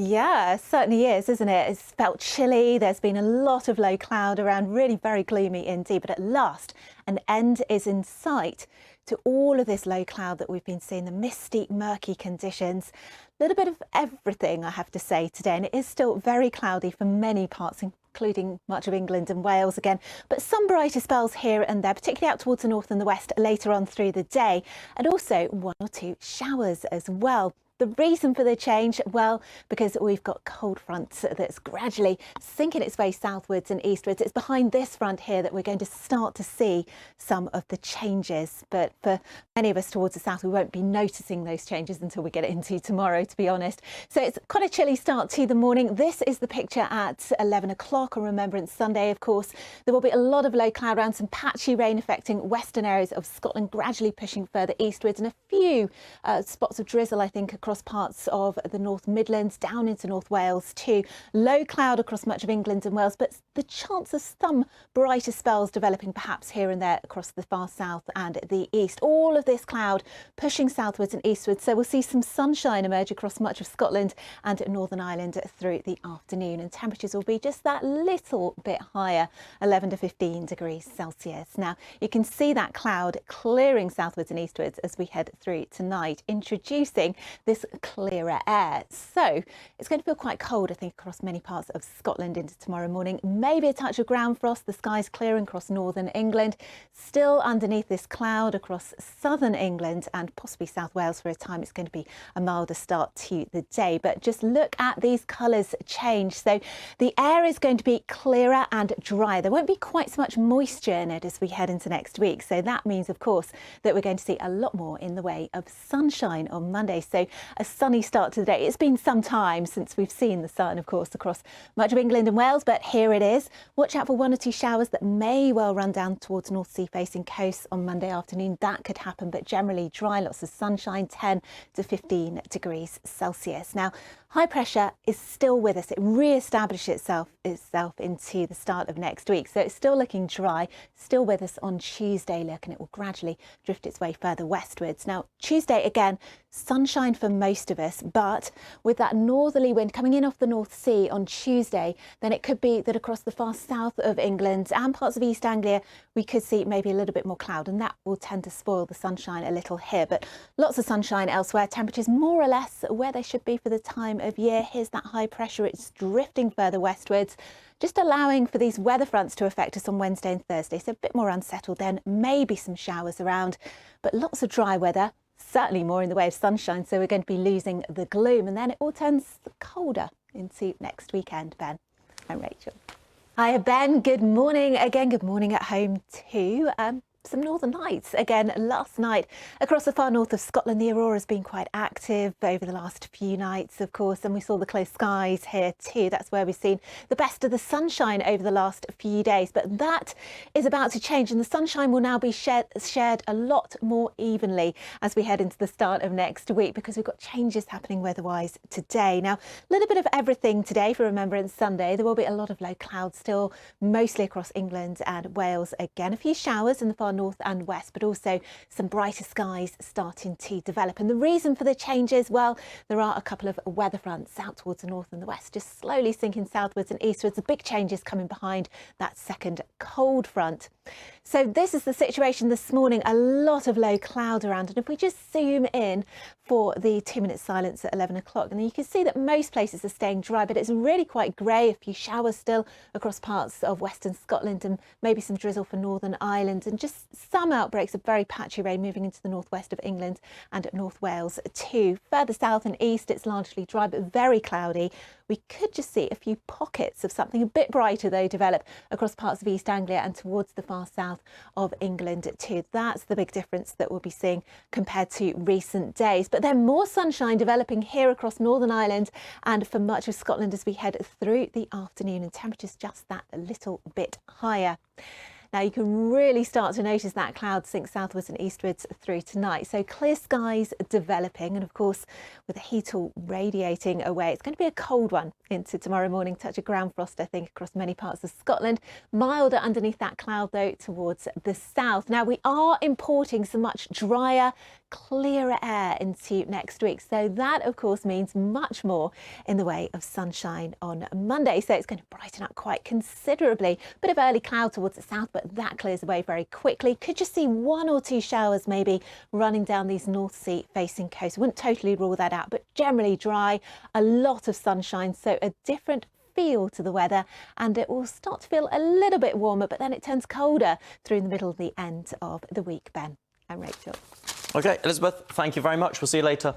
Yeah, it certainly is, isn't it? It's felt chilly. There's been a lot of low cloud around, really very gloomy indeed. But at last, an end is in sight to all of this low cloud that we've been seeing, the misty, murky conditions. A little bit of everything, I have to say, today. And it is still very cloudy for many parts, including much of England and Wales again. But some brighter spells here and there, particularly out towards the north and the west later on through the day. And also one or two showers as well. The reason for the change? Well, because we've got cold front that's gradually sinking its way southwards and eastwards. It's behind this front here that we're going to start to see some of the changes. But for many of us towards the south, we won't be noticing those changes until we get into tomorrow, to be honest. So it's quite a chilly start to the morning. This is the picture at 11 o'clock on Remembrance Sunday, of course. There will be a lot of low cloud around, some patchy rain affecting western areas of Scotland, gradually pushing further eastwards, and a few spots of drizzle, I think, across parts of the North Midlands, down into North Wales too. Low cloud across much of England and Wales, but the chance of some brighter spells developing perhaps here and there across the far south and the east. All of this cloud pushing southwards and eastwards, so we'll see some sunshine emerge across much of Scotland and Northern Ireland through the afternoon, and temperatures will be just that little bit higher, 11 to 15 degrees Celsius. Now you can see that cloud clearing southwards and eastwards as we head through tonight, introducing this clearer air. So it's going to feel quite cold, I think, across many parts of Scotland into tomorrow morning. Maybe a touch of ground frost. The sky's clearing across northern England, still underneath this cloud across southern England and possibly South Wales for a time. It's going to be a milder start to the day, but just look at these colours change. So the air is going to be clearer and drier. There won't be quite so much moisture in it as we head into next week. So that means, of course, that we're going to see a lot more in the way of sunshine on Monday. So a sunny start to the day. It's been some time since we've seen the sun, of course, across much of England and Wales, but here it is. Watch out for one or two showers that may well run down towards North Sea facing coasts on Monday afternoon. That could happen, but generally dry, lots of sunshine, 10 to 15 degrees Celsius. Now, high pressure is still with us. It re-established itself into the start of next week. So it's still looking dry, still with us on Tuesday, look, and it will gradually drift its way further westwards. Now, Tuesday, again, sunshine for most of us, but with that northerly wind coming in off the North Sea on Tuesday, then it could be that across the far south of England and parts of East Anglia, we could see maybe a little bit more cloud, and that will tend to spoil the sunshine a little here. But lots of sunshine elsewhere, temperatures more or less where they should be for the time of year. Here's that high pressure. It's drifting further westwards, just allowing for these weather fronts to affect us on Wednesday and Thursday. So a bit more unsettled then, maybe some showers around, but lots of dry weather, certainly more in the way of sunshine. So we're going to be losing the gloom, and then it all turns colder into next weekend. Ben. I'm Rachel. Hi, Ben. Good morning again. Good morning at home too. Some northern lights again last night across the far north of Scotland. The aurora's been quite active over the last few nights, of course, and we saw the clear skies here too. That's where we've seen the best of the sunshine over the last few days, but that is about to change, and the sunshine will now be shared a lot more evenly as we head into the start of next week, because we've got changes happening weather-wise today. Now, a little bit of everything today for Remembrance Sunday. There will be a lot of low clouds still, mostly across England and Wales again. A few showers in the far north and west, but also some brighter skies starting to develop. And the reason for the changes, well, there are a couple of weather fronts out towards the north and the west, just slowly sinking southwards and eastwards. The big changes coming behind that second cold front. So this is the situation this morning, a lot of low cloud around. And if we just zoom in for the 2-minute silence at 11 o'clock, and then you can see that most places are staying dry, but it's really quite grey. A few showers still across parts of western Scotland, and maybe some drizzle for Northern Ireland, and just some outbreaks of very patchy rain moving into the northwest of England and North Wales too. Further south and east, it's largely dry but very cloudy. We could just see a few pockets of something a bit brighter though develop across parts of East Anglia and towards the far south of England too. That's the big difference that we'll be seeing compared to recent days. But then more sunshine developing here across Northern Ireland and for much of Scotland as we head through the afternoon, and temperatures just that a little bit higher. Now you can really start to notice that cloud sink southwards and eastwards through tonight. So clear skies developing, and of course with the heat all radiating away, it's going to be a cold one into tomorrow morning. Touch of ground frost, I think, across many parts of Scotland. Milder underneath that cloud though towards the south. Now we are importing some much drier, clearer air into next week. So that, of course, means much more in the way of sunshine on Monday. So it's going to brighten up quite considerably. Bit of early cloud towards the south, but that clears away very quickly. Could just see 1 or 2 showers maybe running down these North Sea facing coasts. Wouldn't totally rule that out, but generally dry, a lot of sunshine. So a different feel to the weather, and it will start to feel a little bit warmer, but then it turns colder through the middle of the end of the week. Ben and Rachel. OK, Elizabeth, thank you very much. We'll see you later.